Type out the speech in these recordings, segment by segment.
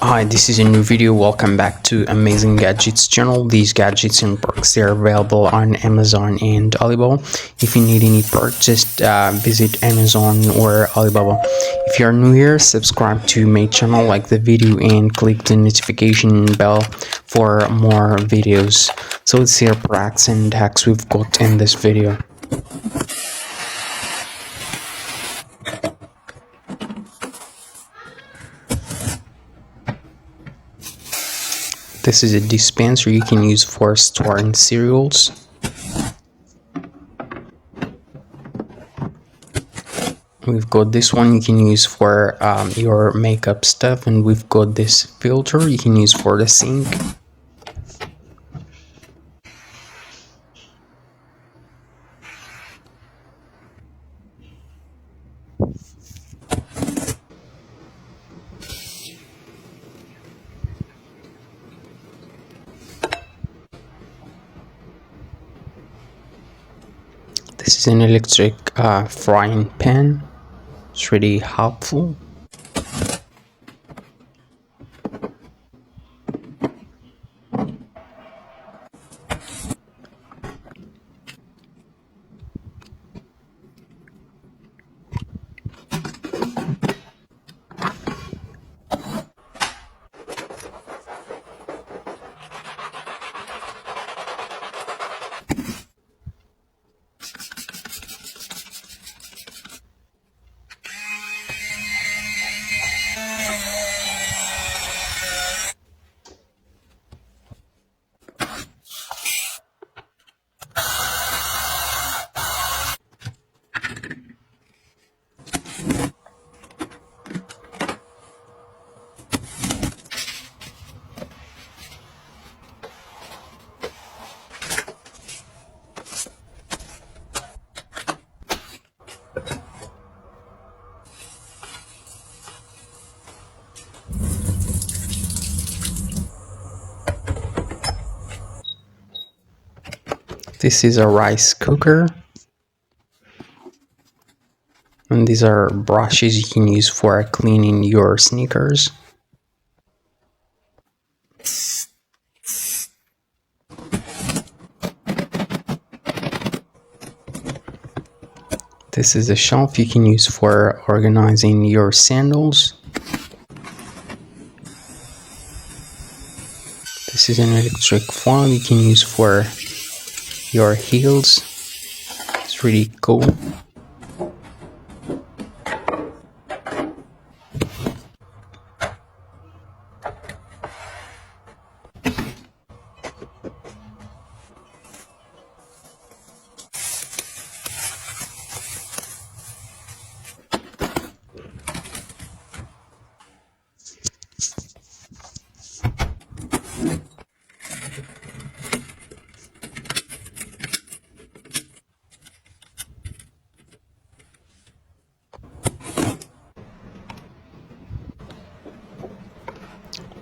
Hi, this is a new video. Welcome back to Amazing Gadgets channel. These gadgets and perks, they are available on Amazon and Alibaba. If you need any perk, just visit Amazon or Alibaba. If you are new here, subscribe to my channel, like the video, and click the notification bell for more videos. So let's see our perks and hacks we've got in this video. This is a dispenser you can use for storing cereals. We've got this one you can use for your makeup stuff, and we've got this filter you can use for the sink. This is an electric frying pan. It's really helpful. This is a rice cooker, and these are brushes you can use for cleaning your sneakers. This is a shelf you can use for organizing your sandals. This is an electric file you can use for your heels. It's really cool.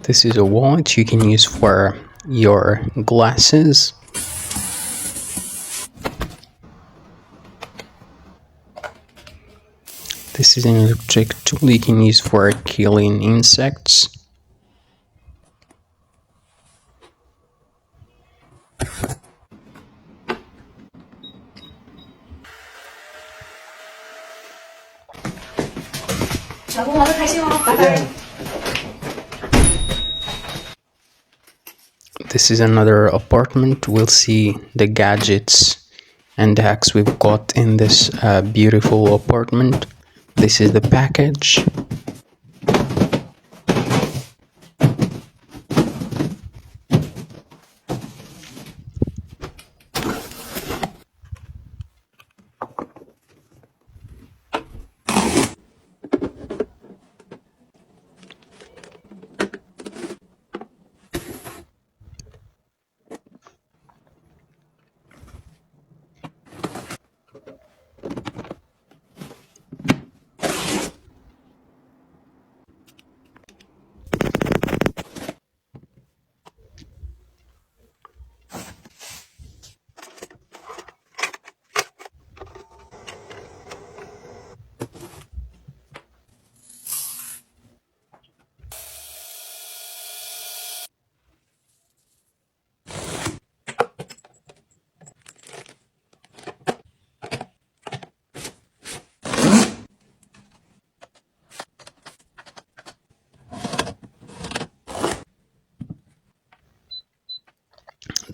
This is a wallet you can use for your glasses. This is an electric tool you can use for killing insects. This is another apartment. We'll see the gadgets and hacks we've got in this beautiful apartment. This is the package.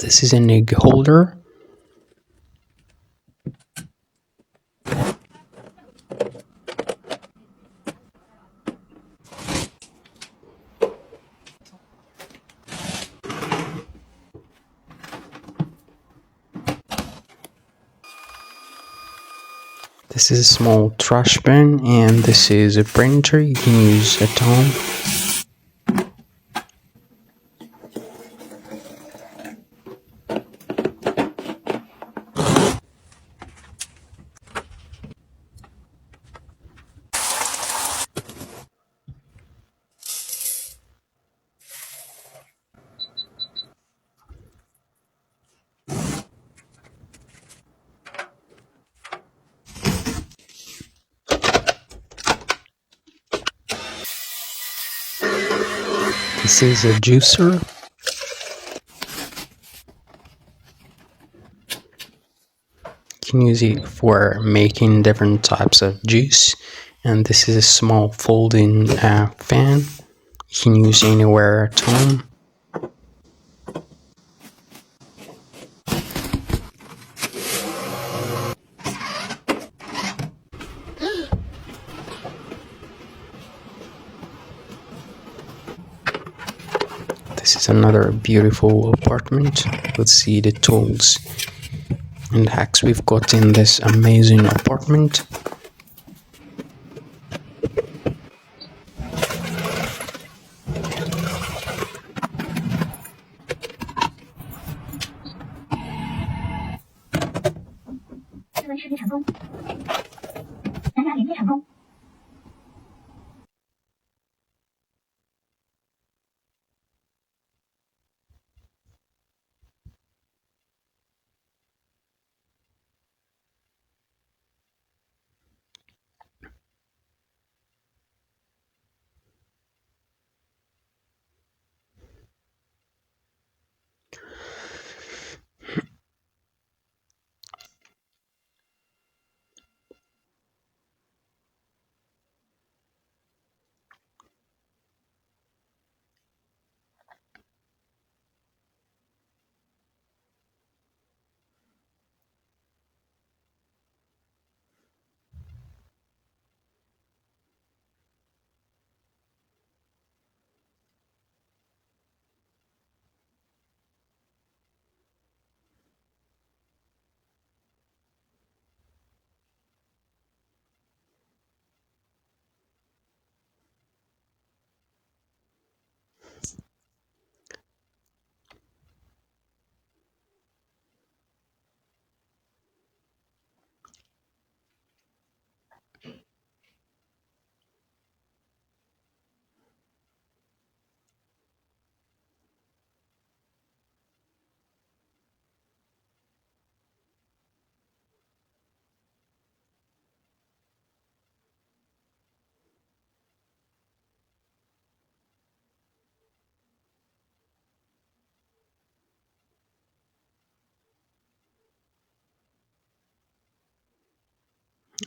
This is an egg holder. This is a small trash bin, and this is a printer. You can use a tone. This is a juicer. You can use it for making different types of juice. And this is a small folding fan. You can use anywhere at home. This is another beautiful apartment. Let's see the tools and hacks we've got in this amazing apartment.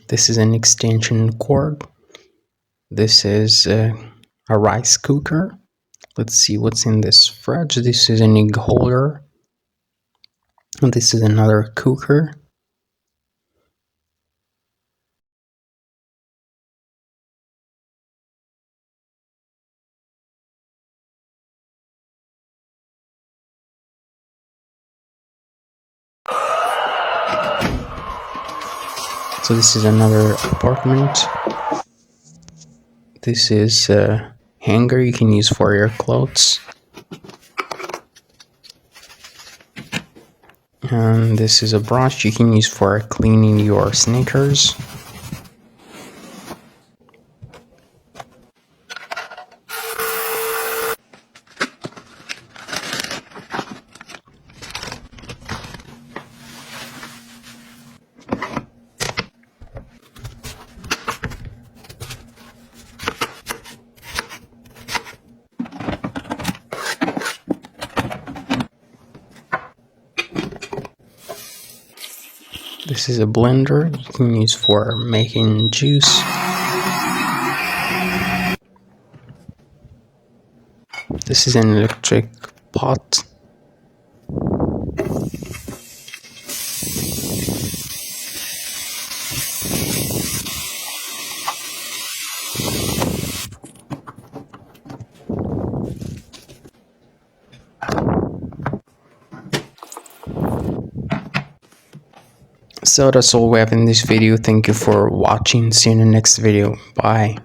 This is an extension cord. This is a rice cooker. Let's see what's in this fridge. This is an egg holder. And this is another cooker. So this is another apartment. This is a hanger you can use for your clothes. And this is a brush you can use for cleaning your sneakers. This is a blender you can use for making juice. This is an electric pot. So that's all we have in this video. Thank you for watching. See you in the next video. Bye.